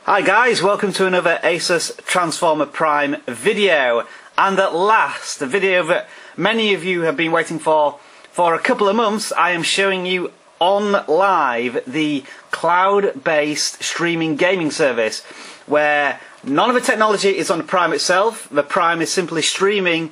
Hi guys, welcome to another ASUS Transformer Prime video, and at last, a video that many of you have been waiting for a couple of months. I am showing you Onlive, the cloud-based streaming gaming service, where none of the technology is on the Prime itself. The Prime is simply streaming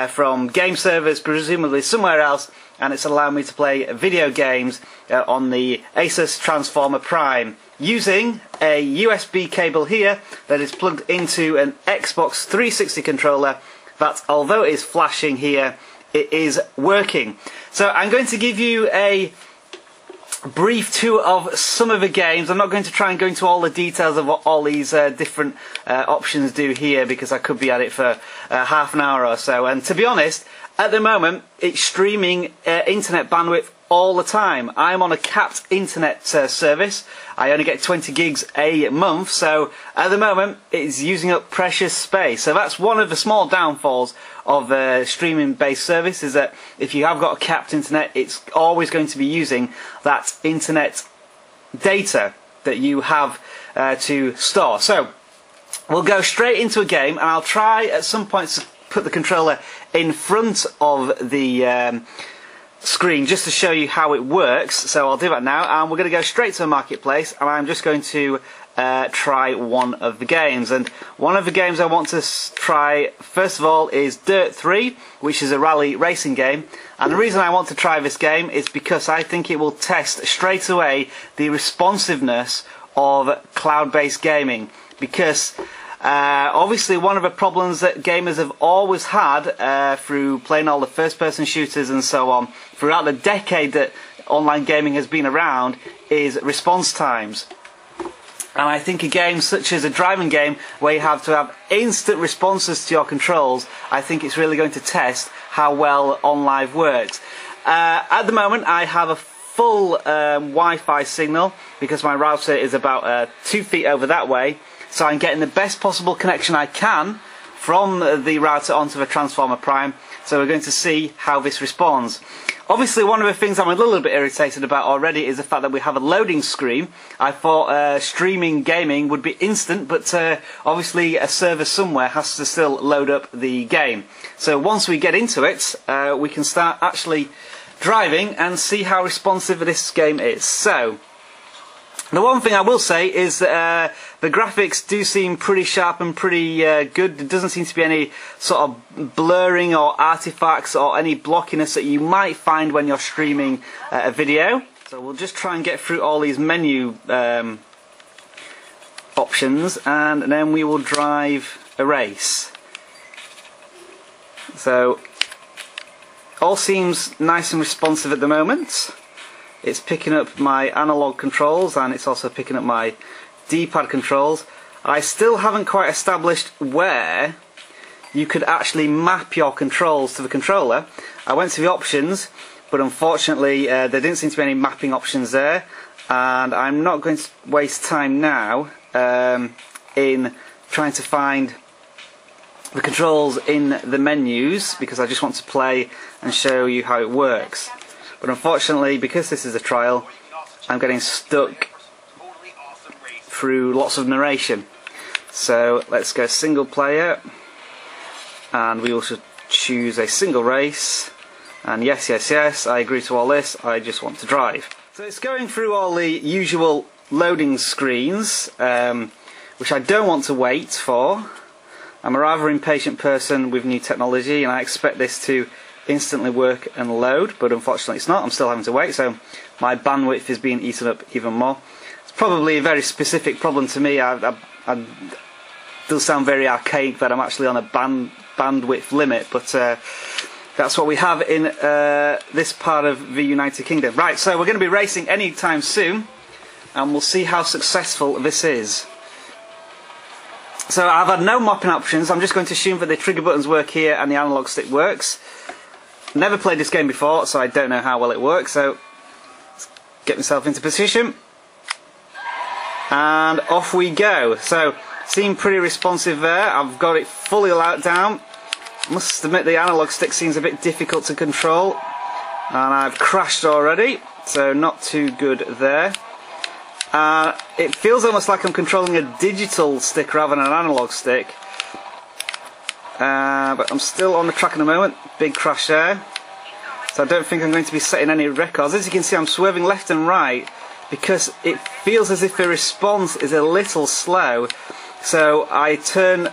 from game servers, presumably somewhere else, and it's allowing me to play video games on the ASUS Transformer Prime using a USB cable here that is plugged into an Xbox 360 controller that, although it is flashing here, it is working. So I'm going to give you a brief tour of some of the games. I'm not going to try and go into all the details of what all these different options do here, because I could be at it for half an hour or so, and to be honest, at the moment it's streaming internet bandwidth all the time. I'm on a capped internet service. I only get 20 gigs a month, so at the moment it's using up precious space. So that's one of the small downfalls of a streaming based service, is that if you have got a capped internet, it's always going to be using that internet data that you have to store. So we'll go straight into a game, and I'll try at some point to put the controller in front of the screen just to show you how it works. So I'll do that now, and we're going to go straight to the marketplace, and I'm just going to try one of the games. And one of the games I want to try first of all is Dirt 3, which is a rally racing game. And the reason I want to try this game is because I think it will test straight away the responsiveness of cloud-based gaming, because obviously one of the problems that gamers have always had through playing all the first-person shooters and so on throughout the decade that online gaming has been around is response times. And I think a game such as a driving game, where you have to have instant responses to your controls, I think it's really going to test how well Onlive works. At the moment I have a full Wi-Fi signal, because my router is about 2 feet over that way. So I'm getting the best possible connection I can from the router onto the Transformer Prime. So we're going to see how this responds. Obviously, one of the things I'm a little bit irritated about already is the fact that we have a loading screen. I thought streaming gaming would be instant, but obviously a server somewhere has to still load up the game. So once we get into it, we can start actually driving and see how responsive this game is. So the one thing I will say is that the graphics do seem pretty sharp and pretty good. There doesn't seem to be any sort of blurring or artifacts or any blockiness that you might find when you're streaming a video. So we'll just try and get through all these menu options, and then we will drive a race. So all seems nice and responsive at the moment. It's picking up my analog controls, and it's also picking up my D-pad controls. I still haven't quite established where you could actually map your controls to the controller. I went to the options, but unfortunately there didn't seem to be any mapping options there, and I'm not going to waste time now in trying to find the controls in the menus, because I just want to play and show you how it works. But unfortunately, because this is a trial, I'm getting stuck through lots of narration. So let's go single player, and we also choose a single race. And yes, yes, yes, I agree to all this. I just want to drive. So it's going through all the usual loading screens, which I don't want to wait for. I'm a rather impatient person with new technology, and I expect this to instantly work and load, but unfortunately it's not. I'm still having to wait, so my bandwidth is being eaten up even more. It's probably a very specific problem to me. It does sound very archaic that I'm actually on a bandwidth limit, but that's what we have in this part of the United Kingdom. Right, so we're going to be racing anytime soon, and we'll see how successful this is. So I've had no mapping options. I'm just going to assume that the trigger buttons work here and the analog stick works. Never played this game before, so I don't know how well it works. So let's get myself into position, and off we go. So seem pretty responsive there. I've got it fully locked down. Must admit the analog stick seems a bit difficult to control, and I've crashed already, so not too good there. It feels almost like I'm controlling a digital stick rather than an analog stick. But I'm still on the track at the moment. Big crash there. So I don't think I'm going to be setting any records. As you can see, I'm swerving left and right because it feels as if the response is a little slow. So I turn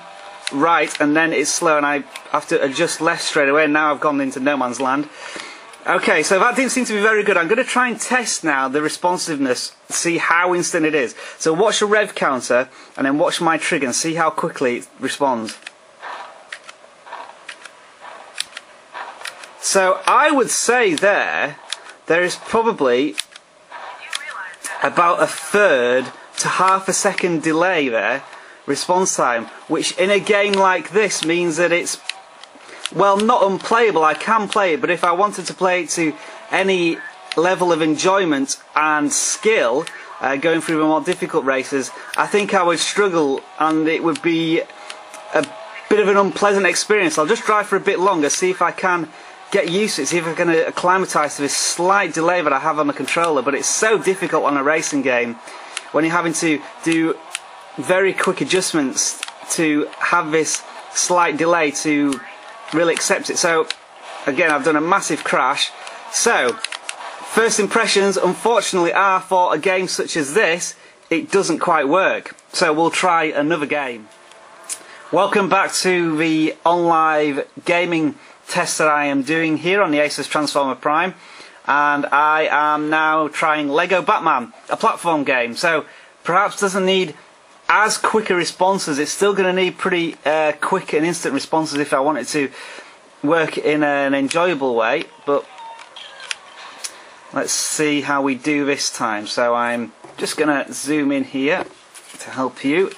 right and then it's slow and I have to adjust left straight away, and now I've gone into no man's land. Okay, so that didn't seem to be very good. I'm going to try and test now the responsiveness, see how instant it is. So watch the rev counter and then watch my trigger and see how quickly it responds. So I would say there is probably about a third to half a second delay there, response time, which in a game like this means that it's, well, not unplayable. I can play it, but if I wanted to play it to any level of enjoyment and skill, going through the more difficult races, I think I would struggle and it would be a bit of an unpleasant experience. I'll just drive for a bit longer, see if I can get used to it, see if I can acclimatise to this slight delay that I have on the controller. But it's so difficult on a racing game when you're having to do very quick adjustments to have this slight delay to really accept it. So again, I've done a massive crash. So first impressions unfortunately are, for a game such as this, it doesn't quite work. So we'll try another game. Welcome back to the Onlive gaming test that I am doing here on the ASUS Transformer Prime, and I am now trying Lego Batman, a platform game. So perhaps doesn't need as quick a responses. It's still going to need pretty quick and instant responses if I want it to work in an enjoyable way. But let's see how we do this time. So I'm just going to zoom in here to help you.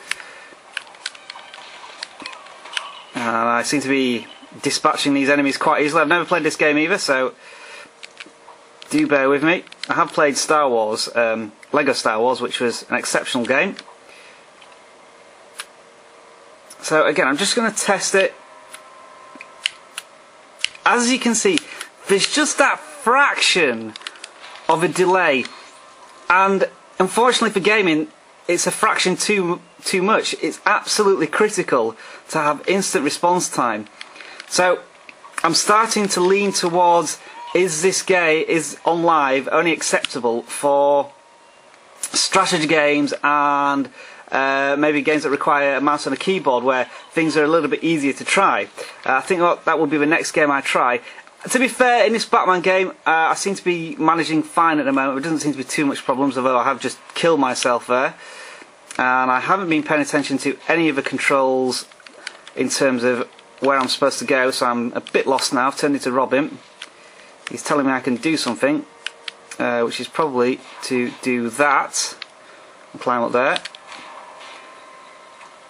And I seem to be dispatching these enemies quite easily. I've never played this game either, so do bear with me. I have played Star Wars, Lego Star Wars, which was an exceptional game. So again, I'm just going to test it. As you can see, there's just that fraction of a delay, and unfortunately for gaming, it's a fraction too much. It's absolutely critical to have instant response time. So I'm starting to lean towards, is Onlive only acceptable for strategy games and maybe games that require a mouse and a keyboard where things are a little bit easier to try. I think that will be the next game I try. To be fair, in this Batman game, I seem to be managing fine at the moment. There doesn't seem to be too much problems, although I have just killed myself there. And I haven't been paying attention to any of the controls in terms of where I'm supposed to go, so I'm a bit lost now. I've turned into Robin. He's telling me I can do something, which is probably to do that and climb up there.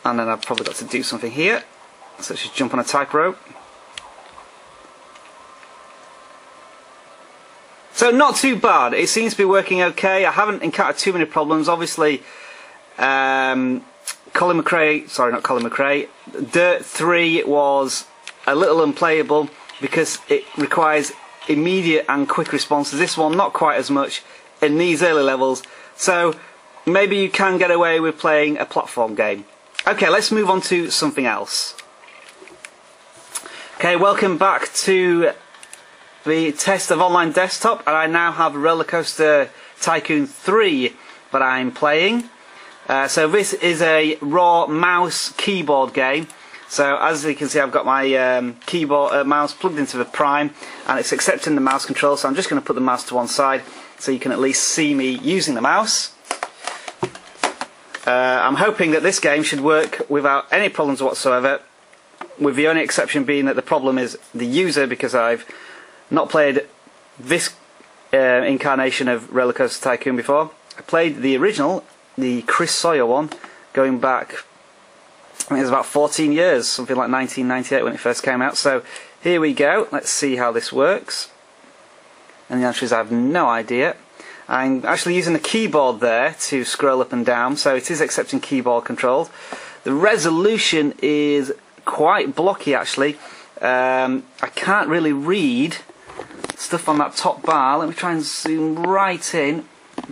And then I've probably got to do something here, such as jump on a tightrope. So not too bad. It seems to be working okay. I haven't encountered too many problems. Obviously, Dirt 3 was a little unplayable because it requires immediate and quick responses. This one, not quite as much in these early levels. So maybe you can get away with playing a platform game. Okay, let's move on to something else. Okay, welcome back to the test of online desktop, and I now have Roller Coaster Tycoon 3 that I'm playing. So this is a raw mouse keyboard game. So as you can see, I've got my keyboard mouse plugged into the Prime, and it's accepting the mouse control. So I'm just going to put the mouse to one side so you can at least see me using the mouse. I'm hoping that this game should work without any problems whatsoever, with the only exception being that the problem is the user, because I've not played this incarnation of Roller Coaster Tycoon before. I played the original, the Chris Sawyer one, going back, I think it was about 14 years, something like 1998 when it first came out. So here we go, let's see how this works. And the answer is I have no idea. I'm actually using the keyboard there to scroll up and down, so it is accepting keyboard controls. The resolution is quite blocky actually. I can't really read stuff on that top bar. Let me try and zoom right in,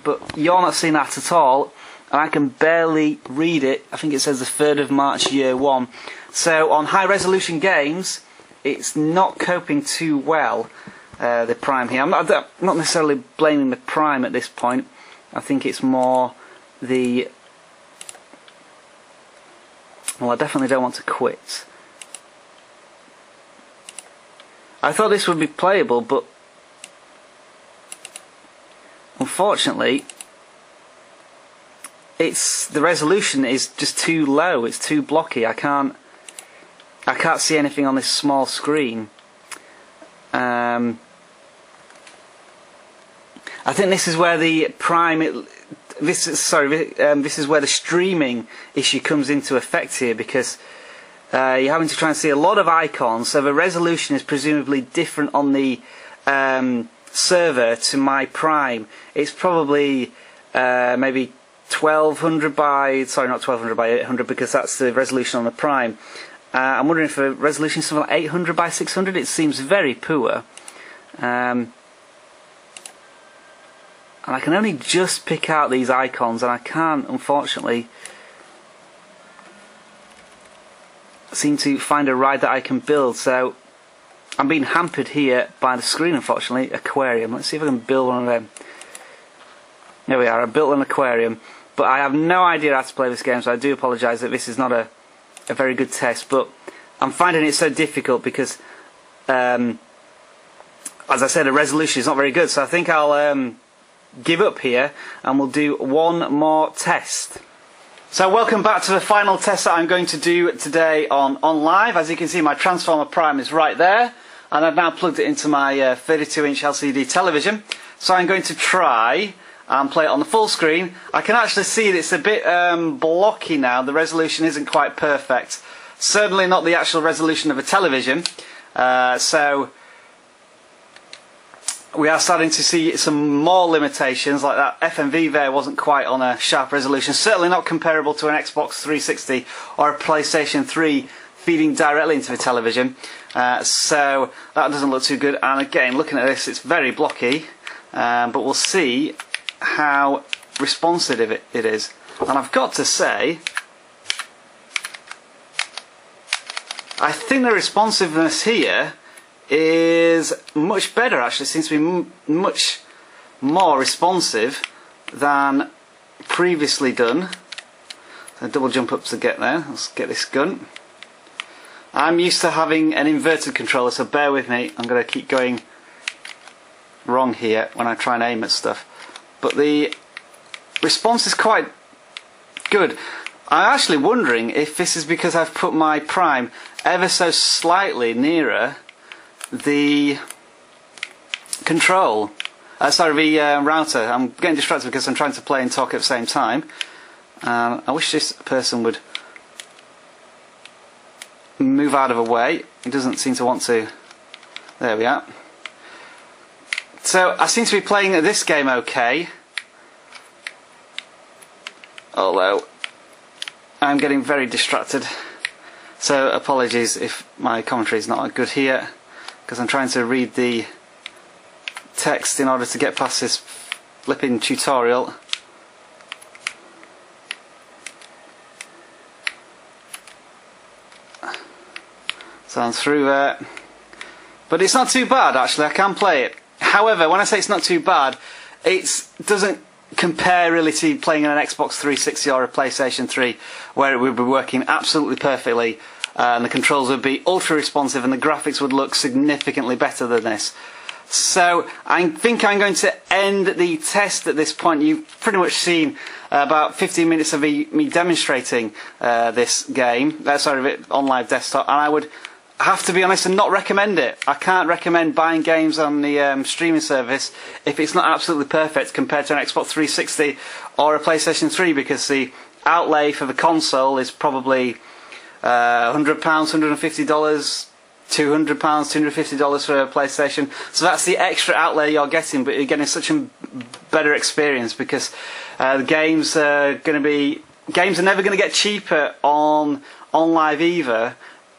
but you're not seeing that at all. and I can barely read it. I think it says the 3rd of March year 1. So on high resolution games, it's not coping too well, the Prime here. I'm not necessarily blaming the Prime at this point. I think it's more the... Well, I definitely don't want to quit. I thought this would be playable, but unfortunately, the resolution is just too low. It's too blocky. I can't see anything on this small screen. I think this is where the Prime. This is where the streaming issue comes into effect here, because you're having to try and see a lot of icons, so the resolution is presumably different on the server to my Prime. It's probably maybe 1200 by, sorry, not 1200 by 800, because that's the resolution on the Prime. I'm wondering if the resolution is something like 800 by 600. It seems very poor. And I can only just pick out these icons, and I can't, unfortunately, seem to find a ride that I can build. So I'm being hampered here by the screen, unfortunately. Aquarium. Let's see if I can build one of them. There we are. I built an aquarium, but I have no idea how to play this game, so I do apologise that this is not a very good test. But I'm finding it so difficult because, as I said, the resolution is not very good. So I think I'll give up here, and we'll do one more test. So welcome back to the final test that I'm going to do today on Onlive. As you can see, my Transformer Prime is right there, and I've now plugged it into my 32-inch LCD television. So I'm going to try and play it on the full screen. I can actually see that it's a bit blocky now. The resolution isn't quite perfect. Certainly not the actual resolution of a television. So we are starting to see some more limitations, like that FMV there wasn't quite on a sharp resolution. Certainly not comparable to an Xbox 360 or a PlayStation 3 feeding directly into the television. So that doesn't look too good. And again, looking at this, it's very blocky. But we'll see how responsive it is. And I've got to say, I think the responsiveness here is much better, actually. It seems to be much more responsive than previously done. So double jump up to get there. Let's get this gun. I'm used to having an inverted controller, so bear with me. I'm going to keep going wrong here when I try and aim at stuff. But the response is quite good. I'm actually wondering if this is because I've put my Prime ever so slightly nearer the control, the router. I'm getting distracted because I'm trying to play and talk at the same time. I wish this person would move out of the way. He doesn't seem to want to. There we are. So I seem to be playing this game okay, although I'm getting very distracted. So apologies if my commentary is not good here, because I'm trying to read the text in order to get past this flipping tutorial. So I'm through there. But it's not too bad, actually. I can play it. However, when I say it's not too bad, it doesn't compare really to playing on an Xbox 360 or a PlayStation 3, where it would be working absolutely perfectly, and the controls would be ultra responsive and the graphics would look significantly better than this. So I think I'm going to end the test at this point. You've pretty much seen about 15 minutes of me demonstrating this game, Onlive desktop, and I would have to be honest and not recommend it. I can't recommend buying games on the streaming service if it's not absolutely perfect compared to an Xbox 360 or a PlayStation 3, because the outlay for the console is probably £100, $150, £200, $250 for a PlayStation. So that's the extra outlay you're getting, but you're getting such a better experience, because the games are never going to get cheaper on Onlive either.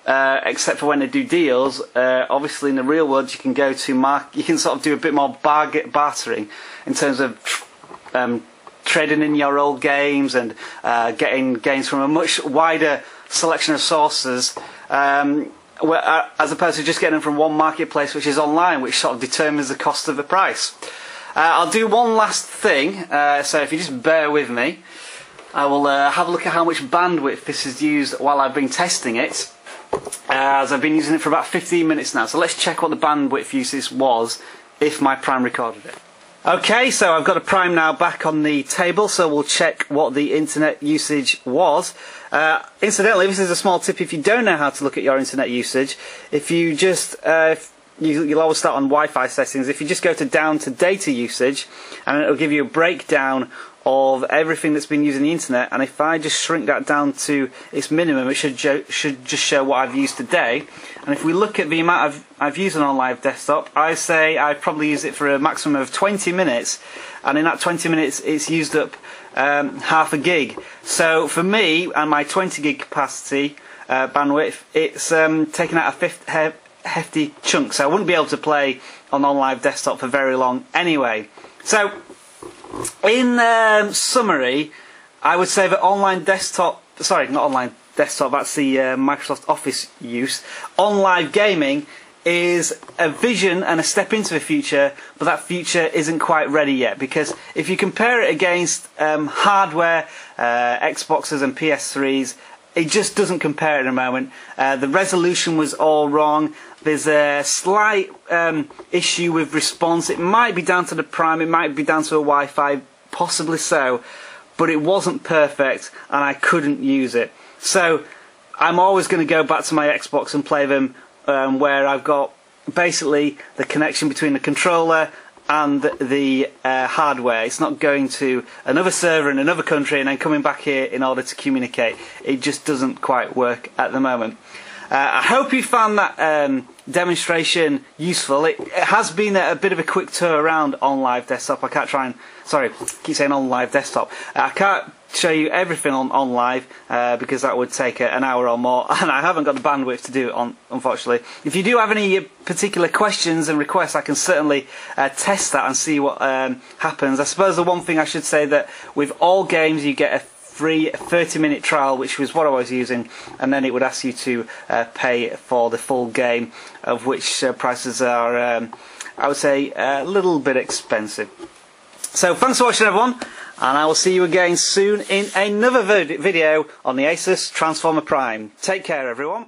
Except for when they do deals. Obviously in the real world you can go to you can sort of do a bit more bartering in terms of trading in your old games and getting games from a much wider selection of sources, as opposed to just getting them from one marketplace, which is online, which sort of determines the cost of the price. I'll do one last thing, so if you just bear with me, I will have a look at how much bandwidth this has used while I've been testing it, as I've been using it for about 15 minutes now. So let's check what the bandwidth usage was if my Prime recorded it. Okay, so I've got a Prime now back on the table, so we'll check what the internet usage was. Incidentally, this is a small tip if you don't know how to look at your internet usage. If you just you'll always start on Wi-Fi settings. If you just go to down to data usage, and it'll give you a breakdown of everything that's been using the internet, and if I just shrink that down to its minimum, it should just show what I've used today. And if we look at the amount I've used an Onlive desktop, I say I've probably used it for a maximum of 20 minutes, and in that 20 minutes it's used up half a gig. So for me and my 20 gig capacity bandwidth, it's taken out a hefty chunk, so I wouldn't be able to play on Onlive desktop for very long anyway. So in summary, I would say that online desktop, sorry, not online desktop, that's the Microsoft Office use. Onlive gaming is a vision and a step into the future, but that future isn't quite ready yet, because if you compare it against hardware, Xboxes and PS3s, it just doesn't compare at the moment. The resolution was all wrong. There's a slight issue with response. It might be down to the Prime, it might be down to a Wi-Fi, possibly so, but it wasn't perfect and I couldn't use it. So I'm always going to go back to my Xbox and play them where I've got basically the connection between the controller and the hardware. It's not going to another server in another country and then coming back here in order to communicate. It just doesn't quite work at the moment. I hope you found that demonstration useful. It has been a bit of a quick tour around Onlive desktop. I can't try and, sorry, keep saying Onlive desktop. I can't show you everything on Onlive because that would take an hour or more, and I haven't got the bandwidth to do it, unfortunately. If you do have any particular questions and requests, I can certainly test that and see what happens. I suppose the one thing I should say that with all games you get a free 30-minute trial, which was what I was using, and then it would ask you to pay for the full game, of which prices are, I would say, a little bit expensive. So thanks for watching, everyone, and I will see you again soon in another video on the ASUS Transformer Prime. Take care, everyone.